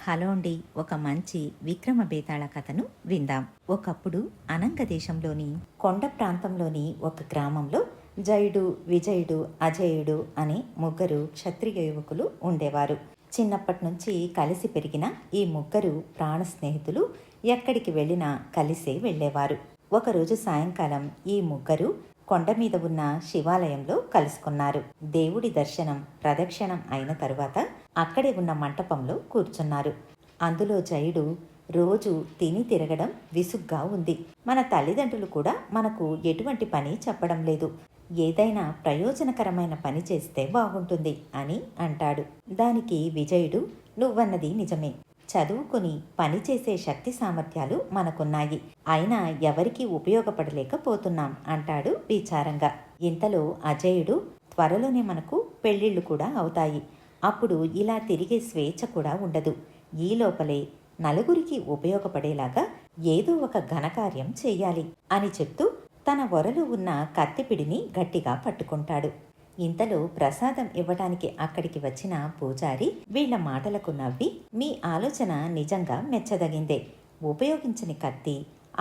Hello అండి. ఒక మంచి విక్రమ బేతాళ కథను విందాం. ఒకప్పుడు అనంగ దేశంలోని కొండ ప్రాంతంలోని ఒక గ్రామంలో జయుడు, విజయుడు, అజయుడు అనే ముగ్గురు క్షత్రియ యువకులు ఉండేవారు. చిన్నప్పటి నుంచి కలిసి పెరిగిన ఈ ముగ్గురు ప్రాణ స్నేహితులు ఎక్కడికి వెళ్ళినా కలిసే వెళ్ళేవారు. ఒకరోజు సాయంకాలం ఈ ముగ్గురు కొండ మీద ఉన్న శివాలయంలో కలుసుకున్నారు. దేవుడి దర్శనం ప్రదక్షిణం అయిన తరువాత అక్కడే ఉన్న మంటపంలో కూర్చున్నారు. అందులో జయుడు, రోజు తిని తిరగడం విసుగ్గా ఉంది. మన తల్లిదండ్రులు కూడా మనకు ఎటువంటి పని చెప్పడం లేదు. ఏదైనా ప్రయోజనకరమైన పని చేస్తే బాగుంటుంది అని అంటాడు. దానికి విజయుడు, నువ్వన్నది నిజమే. చదువుకుని పనిచేసే శక్తి సామర్థ్యాలు మనకున్నాయి. అయినా ఎవరికీ ఉపయోగపడలేకపోతున్నాం అంటాడు విచారంగా. ఇంతలో అజయుడు, త్వరలోనే మనకు పెళ్ళిళ్ళు కూడా అవుతాయి. అప్పుడు ఇలా తిరిగే స్వేచ్ఛ కూడా ఉండదు. ఈ లోపలే నలుగురికి ఉపయోగపడేలాగా ఏదో ఒక ఘనకార్యం చెయ్యాలి అని చెప్తూ తన ఒరలో ఉన్న కత్తిపిడిని గట్టిగా పట్టుకుంటాడు. ఇంతలో ప్రసాదం ఇవ్వటానికి అక్కడికి వచ్చిన పూజారి వీళ్ల మాటలకు నవ్వి, మీ ఆలోచన నిజంగా మెచ్చదగిందే. ఉపయోగించని కత్తి,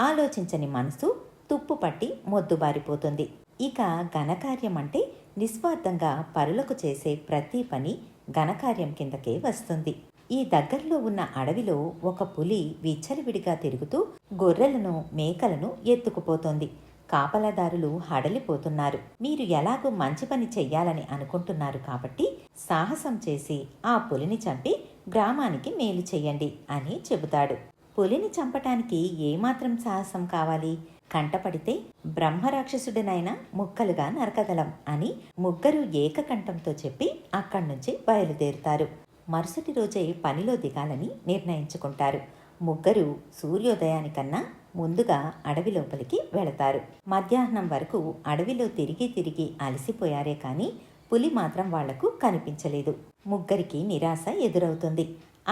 ఆలోచించని మనసు తుప్పు పట్టి మొద్దుబారిపోతుంది. ఇక ఘనకార్యం అంటే నిస్వార్థంగా పరులకు చేసే ప్రతి పని ఘనకార్యం కిందకే వస్తుంది. ఈ దగ్గరలో ఉన్న అడవిలో ఒక పులి విచ్చలవిడిగా తిరుగుతూ గొర్రెలను, మేకలను ఎత్తుకుపోతోంది. కాపలాదారులు హడలిపోతున్నారు. మీరు ఎలాగో మంచి పని చెయ్యాలని అనుకుంటున్నారు కాబట్టి సాహసం చేసి ఆ పులిని చంపి గ్రామానికి మేలు చెయ్యండి అని చెబుతాడు. పులిని చంపటానికి ఏమాత్రం సాహసం కావాలి? కంటపడితే బ్రహ్మరాక్షసుడినైనా ముక్కలుగా నరకగలం అని ముగ్గురు ఏకకంఠంతో చెప్పి అక్కడి నుంచి బయలుదేరుతారు. మరుసటి రోజే పనిలో దిగాలని నిర్ణయించుకుంటారు. ముగ్గురు సూర్యోదయానికన్నా ముందుగా అడవి లోపలికి వెళతారు. మధ్యాహ్నం వరకు అడవిలో తిరిగి తిరిగి అలసిపోయారే కానీ పులి మాత్రం వాళ్లకు కనిపించలేదు. ముగ్గురికి నిరాశ ఎదురవుతుంది.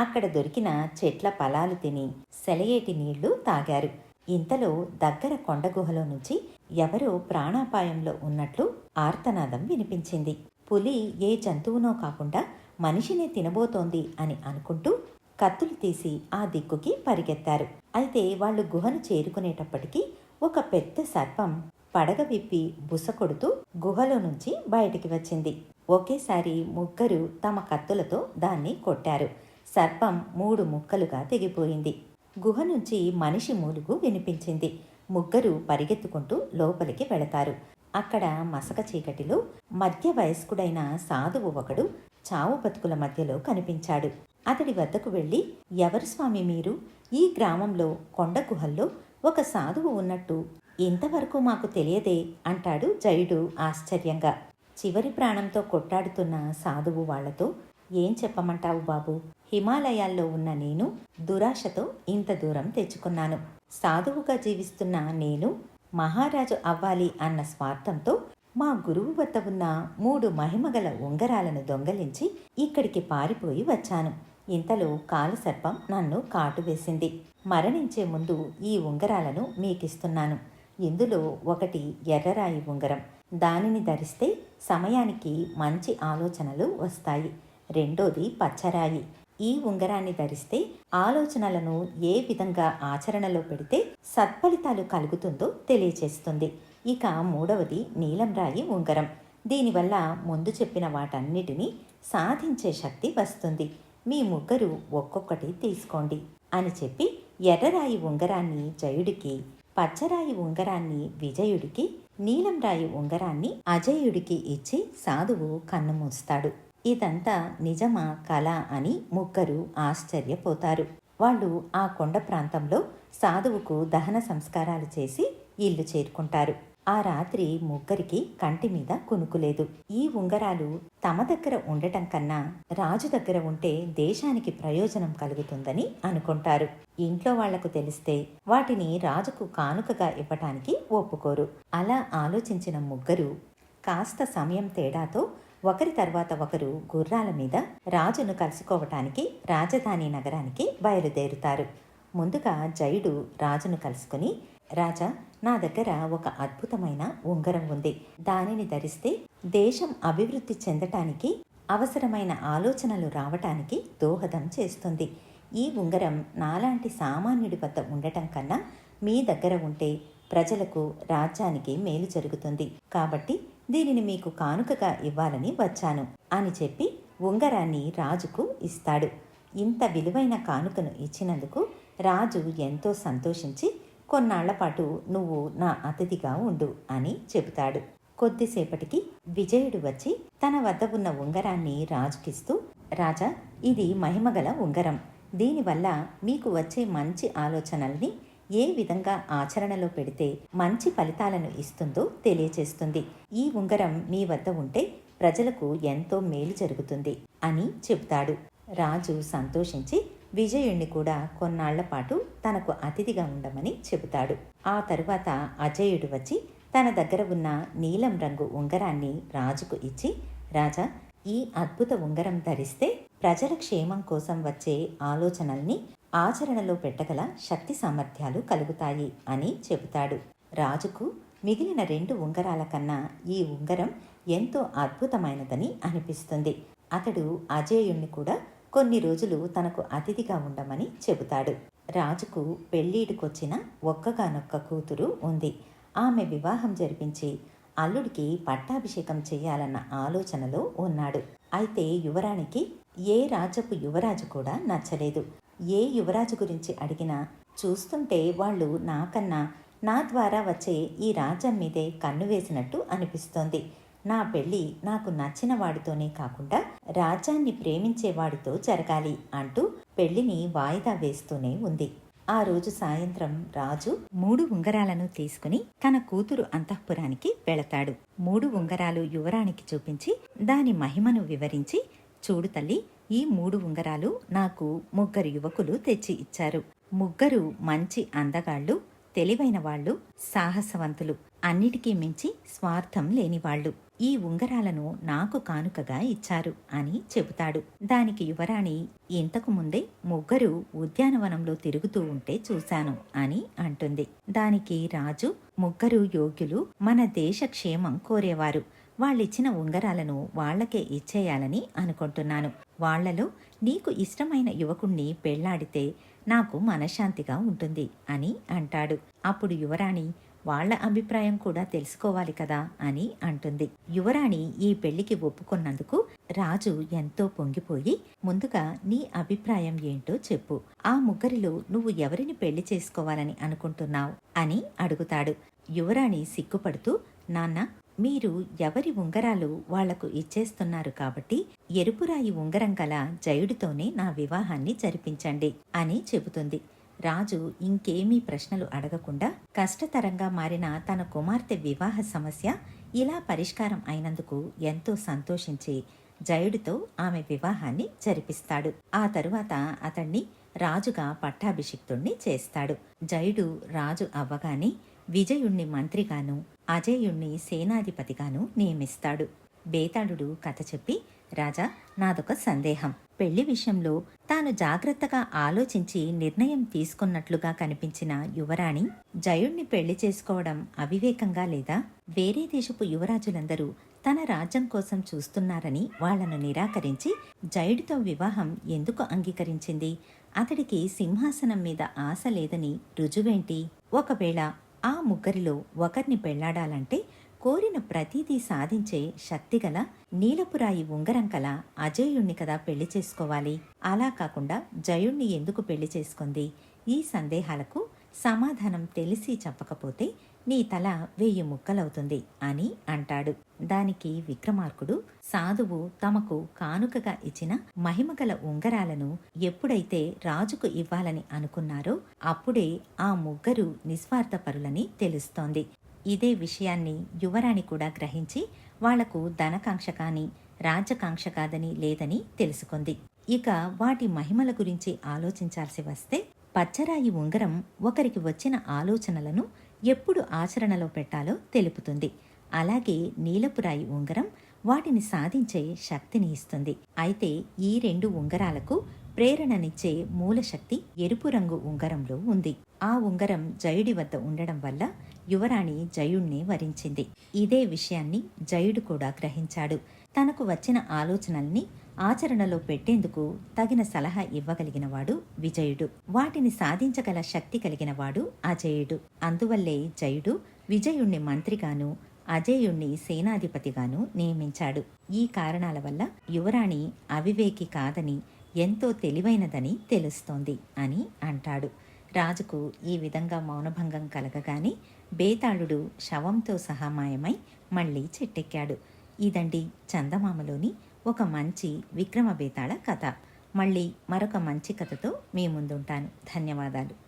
అక్కడ దొరికిన చెట్ల ఫలాలు తిని సెలయేటి నీళ్లు తాగారు. ఇంతలో దగ్గర కొండ గుహలో నుంచి ఎవరో ప్రాణాపాయంలో ఉన్నట్లు ఆర్తనాదం వినిపించింది. పులి ఏ జంతువునో కాకుండా మనిషినే తినబోతోంది అని అనుకుంటూ కత్తులు తీసి ఆ దిక్కుకి పరిగెత్తారు. అయితే వాళ్ళు గుహను చేరుకునేటప్పటికీ ఒక పెద్ద సర్పం పడగ విప్పి బుస కొడుతూ గుహలో నుంచి బయటికి వచ్చింది. ఒకేసారి ముగ్గురు తమ కత్తులతో దాన్ని కొట్టారు. సర్పం 3 ముక్కలుగా తెగిపోయింది. గుహ నుంచి మనిషి మూలుగు వినిపించింది. ముగ్గురు పరిగెత్తుకుంటూ లోపలికి వెళతారు. అక్కడ మసక చీకటిలో మధ్య వయస్కుడైన సాధువు ఒకడు చావు బతుకుల మధ్యలో కనిపించాడు. అతడి వద్దకు వెళ్ళి, ఎవరు స్వామి మీరు? ఈ గ్రామంలో కొండ గుహల్లో ఒక సాధువు ఉన్నట్టు ఇంతవరకు మాకు తెలియదే అంటాడు జయుడు ఆశ్చర్యంగా. చివరి ప్రాణంతో కొట్టాడుతున్న సాధువు వాళ్లతో, ఏం చెప్పమంటావు బాబు? హిమాలయాల్లో ఉన్న నేను దురాశతో ఇంత దూరం తెచ్చుకున్నాను. సాధువుగా జీవిస్తున్న నేను మహారాజు అవ్వాలి అన్న స్వార్థంతో మా గురువు వద్ద ఉన్న 3 మహిమగల ఉంగరాలను దొంగలించి ఇక్కడికి పారిపోయి వచ్చాను. ఇంతలో కాలసర్పం నన్ను కాటు వేసింది. మరణించే ముందు ఈ ఉంగరాలను మీకిస్తున్నాను. ఇందులో ఒకటి ఎర్రరాయి ఉంగరం. దానిని ధరిస్తే సమయానికి మంచి ఆలోచనలు వస్తాయి. రెండోది పచ్చరాయి. ఈ ఉంగరాన్ని ధరిస్తే ఆలోచనలను ఏ విధంగా ఆచరణలో పెడితే సత్ఫలితాలు కలుగుతుందో తెలియచేస్తుంది. ఇక మూడవది నీలం రాయి ఉంగరం. దీనివల్ల ముందు చెప్పిన వాటన్నిటినీ సాధించే శక్తి వస్తుంది. మీ ముగ్గురు ఒక్కొక్కటి తీసుకోండి అని చెప్పి ఎర్రరాయి ఉంగరాన్ని జయుడికి, పచ్చరాయి ఉంగరాన్ని విజయుడికి, నీలం రాయి ఉంగరాన్ని అజయుడికి ఇచ్చి సాధువు కన్నుమూస్తాడు. ఇదంతా నిజమా కళ అని ముగ్గురు ఆశ్చర్యపోతారు. వాళ్ళు ఆ కొండ ప్రాంతంలో సాధువుకు దహన సంస్కారాలు చేసి ఇల్లు చేరుకుంటారు. ఆ రాత్రి ముగ్గురికి కంటి మీద కునుకులేదు. ఈ ఉంగరాలు తమ దగ్గర ఉండటం కన్నా రాజు దగ్గర ఉంటే దేశానికి ప్రయోజనం కలుగుతుందని అనుకుంటారు. ఇంట్లో వాళ్లకు తెలిస్తే వాటిని రాజుకు కానుకగా ఇవ్వటానికి ఒప్పుకోరు. అలా ఆలోచించిన ముగ్గురు కాస్త సమయం తేడాతో ఒకరి తర్వాత ఒకరు గుర్రాల మీద రాజును కలుసుకోవటానికి రాజధాని నగరానికి బయలుదేరుతారు. ముందుగా జయుడు రాజును కలుసుకుని, రాజా, నా దగ్గర ఒక అద్భుతమైన ఉంగరం ఉంది. దానిని ధరిస్తే దేశం అభివృద్ధి చెందటానికి అవసరమైన ఆలోచనలు రావటానికి దోహదం చేస్తుంది. ఈ ఉంగరం నాలాంటి సామాన్యుడి వద్ద ఉండటం కన్నా మీ దగ్గర ఉంటే ప్రజలకు, రాజ్యానికి మేలు జరుగుతుంది. కాబట్టి దీనిని మీకు కానుకగా ఇవ్వాలని వచ్చాను అని చెప్పి ఉంగరాన్ని రాజుకు ఇస్తాడు. ఇంత విలువైన కానుకను ఇచ్చినందుకు రాజు ఎంతో సంతోషించి కొన్నాళ్ల పాటు నువ్వు నా అతిథిగా ఉండు అని చెబుతాడు. కొద్దిసేపటికి విజయుడు వచ్చి తన వద్ద ఉన్న ఉంగరాన్ని రాజుకిస్తూ, రాజా, ఇది మహిమగల ఉంగరం. దీనివల్ల మీకు వచ్చే మంచి ఆలోచనల్ని ఏ విధంగా ఆచరణలో పెడితే మంచి ఫలితాలను ఇస్తుందో తెలియచేస్తుంది. ఈ ఉంగరం మీ వద్ద ఉంటే ప్రజలకు ఎంతో మేలు జరుగుతుంది అని చెబుతాడు. రాజు సంతోషించి విజయుణ్ణి కూడా కొన్నాళ్ల పాటు తనకు అతిథిగా ఉండమని చెబుతాడు. ఆ తరువాత అజేయుడు వచ్చి తన దగ్గర ఉన్న నీలం రంగు ఉంగరాన్ని రాజుకు ఇచ్చి, రాజా, ఈ అద్భుత ఉంగరం ధరిస్తే ప్రజల క్షేమం కోసం వచ్చే ఆలోచనల్ని ఆచరణలో పెట్టగల శక్తి సామర్థ్యాలు కలుగుతాయి అని చెబుతాడు. రాజుకు మిగిలిన 2 ఉంగరాల కన్నా ఈ ఉంగరం ఎంతో అద్భుతమైనదని అనిపిస్తుంది. అతడు అజేయుణ్ణి కూడా కొన్ని రోజులు తనకు అతిథిగా ఉండమని చెబుతాడు. రాజుకు పెళ్ళీడుకొచ్చిన ఒక్కగానొక్క కూతురు ఉంది. ఆమె వివాహం జరిపించి అల్లుడికి పట్టాభిషేకం చేయాలన్న ఆలోచనలో ఉన్నాడు. అయితే యువరాణికి ఏ రాజపు యువరాజు కూడా నచ్చలేదు. ఏ యువరాజు గురించి అడిగినా చూస్తుంటే వాళ్ళు నాకన్నా నా ద్వారా వచ్చే ఈ రాజ్యం మీదే కన్ను వేసినట్టు అనిపిస్తోంది. నా పెళ్ళి నాకు నచ్చిన వాడితోనే కాకుండా రాజ్యాన్ని ప్రేమించేవాడితో జరగాలి అంటూ పెళ్లిని వాయిదా వేస్తూనే ఉంది. ఆ రోజు సాయంత్రం రాజు 3 ఉంగరాలను తీసుకుని తన కూతురు అంతఃపురానికి వెళతాడు. 3 ఉంగరాలు యువరానికి చూపించి దాని మహిమను వివరించి, చూడు తల్లి, ఈ 3 ఉంగరాలు నాకు 3 యువకులు తెచ్చి ఇచ్చారు. 3 మంచి అందగాళ్ళు, తెలివైన వాళ్ళు, సాహసవంతులు, అన్నిటికీ మించి స్వార్థం లేనివాళ్లు. ఈ ఉంగరాలను నాకు కానుకగా ఇచ్చారు అని చెబుతాడు. దానికి యువరాణి, ఇంతకు ముందే 3 ఉద్యానవనంలో తిరుగుతూ ఉంటే చూశాను అని అంటుంది. దానికి రాజు, 3 యోగ్యులు, మన దేశ క్షేమం కోరేవారు. వాళ్ళిచ్చిన ఉంగరాలను వాళ్లకే ఇచ్చేయాలని అనుకుంటున్నాను. వాళ్లలో నీకు ఇష్టమైన యువకుణ్ణి పెళ్లాడితే నాకు మనశ్శాంతిగా ఉంటుంది అని అంటాడు. అప్పుడు యువరాణి, వాళ్ల అభిప్రాయం కూడా తెలుసుకోవాలి కదా అని అంటుంది. యువరాణి ఈ పెళ్లికి ఒప్పుకున్నందుకు రాజు ఎంతో పొంగిపోయి, ముందుగా నీ అభిప్రాయం ఏంటో చెప్పు. ఆ 3 నువ్వు ఎవరిని పెళ్లి చేసుకోవాలని అనుకుంటున్నావు అని అడుగుతాడు. యువరాణి సిగ్గుపడుతూ, నాన్న, మీరు ఎవరి ఉంగరాలు వాళ్లకు ఇచ్చేస్తున్నారు కాబట్టి ఎరుపురాయి ఉంగరం గల జయుడితోనే నా వివాహాన్ని జరిపించండి అని చెబుతుంది. రాజు ఇంకేమీ ప్రశ్నలు అడగకుండా కష్టతరంగా మారిన తన కుమార్తె వివాహ సమస్య ఇలా పరిష్కారం అయినందుకు ఎంతో సంతోషించి జయుడితో ఆమె వివాహాన్ని జరిపిస్తాడు. ఆ తరువాత అతణ్ణి రాజుగా పట్టాభిషిక్తుణ్ణి చేస్తాడు. జయుడు రాజు అవ్వగానే విజయుణ్ణి మంత్రిగాను, అజేయుణ్ణి సేనాధిపతిగాను నియమిస్తాడు. బేతాళుడు కథ చెప్పి, రాజా, నాదొక సందేహం. పెళ్లి విషయంలో తాను జాగ్రత్తగా ఆలోచించి నిర్ణయం తీసుకున్నట్లుగా కనిపించిన యువరాణి జయుణ్ణి పెళ్లి చేసుకోవడం అవివేకంగా లేదా? వేరే దేశపు యువరాజులందరూ తన రాజ్యం కోసం చూస్తున్నారని వాళ్లను నిరాకరించి జయుడితో వివాహం ఎందుకు అంగీకరించింది? అతడికి సింహాసనం మీద ఆశ లేదని రుజువేంటి? ఒకవేళ ఆ 3 ఒకరిని పెళ్లాడాలంటే కోరిన ప్రతీదీ సాధించే శక్తిగల నీలపురాయి ఉంగరం కల అజేయుణ్ణి కదా పెళ్లి చేసుకోవాలి. అలా కాకుండా జయుణ్ణి ఎందుకు పెళ్లి చేసుకుంది? ఈ సందేహాలకు సమాధానం తెలిసి చెప్పకపోతే నీ తల 1000 ముక్కలవుతుంది అని అంటాడు. దానికి విక్రమార్కుడు, సాధువు తమకు కానుకగా ఇచ్చిన మహిమగల ఉంగరాలను ఎప్పుడైతే రాజుకు ఇవ్వాలని అనుకున్నారో అప్పుడే ఆ 3 నిస్వార్థపరులని తెలుస్తోంది. ఇదే విషయాన్ని యువరాణి కూడా గ్రహించి వాళ్లకు ధనకాంక్ష కాని రాజ్యకాంక్ష కాదని లేదని తెలుసుకుంది. ఇక వాటి మహిమల గురించి ఆలోచించాల్సి వస్తే పచ్చరాయి ఉంగరం ఒకరికి వచ్చిన ఆలోచనలను ఎప్పుడు ఆచరణలో పెట్టాలో తెలుపుతుంది. అలాగే నీలపురాయి ఉంగరం వాటిని సాధించే శక్తిని ఇస్తుంది. అయితే ఈ 2 ఉంగరాలకు ప్రేరణనిచ్చే మూలశక్తి ఎరుపు రంగు ఉంగరంలో ఉంది. ఆ ఉంగరం జయుడి వద్ద ఉండడం వల్ల యువరాణి జయుణ్ణి వరించింది. ఇదే విషయాన్ని జయుడు కూడా గ్రహించాడు. తనకు వచ్చిన ఆలోచనల్ని ఆచరణలో పెట్టేందుకు తగిన సలహా ఇవ్వగలిగినవాడు విజయుడు. వాటిని సాధించగల శక్తి కలిగినవాడు అజేయుడు. అందువల్లే జయుడు విజయుణ్ణి మంత్రిగాను అజేయుణ్ణి సేనాధిపతిగాను నియమించాడు. ఈ కారణాల వల్ల యువరాణి అవివేకి కాదని, ఎంతో తెలివైనదని తెలుస్తోంది అని అంటాడు. రాజుకు ఈ విధంగా మౌనభంగం కలగగానే బేతాళుడు శవంతో సహా మాయమై మళ్ళీ చెట్టెక్కాడు. ఇదండి చందమామలోని ఒక మంచి విక్రమ బేతాళ కథ. మళ్ళీ మరొక మంచి కథతో మీ ముందుంటాను. ధన్యవాదాలు.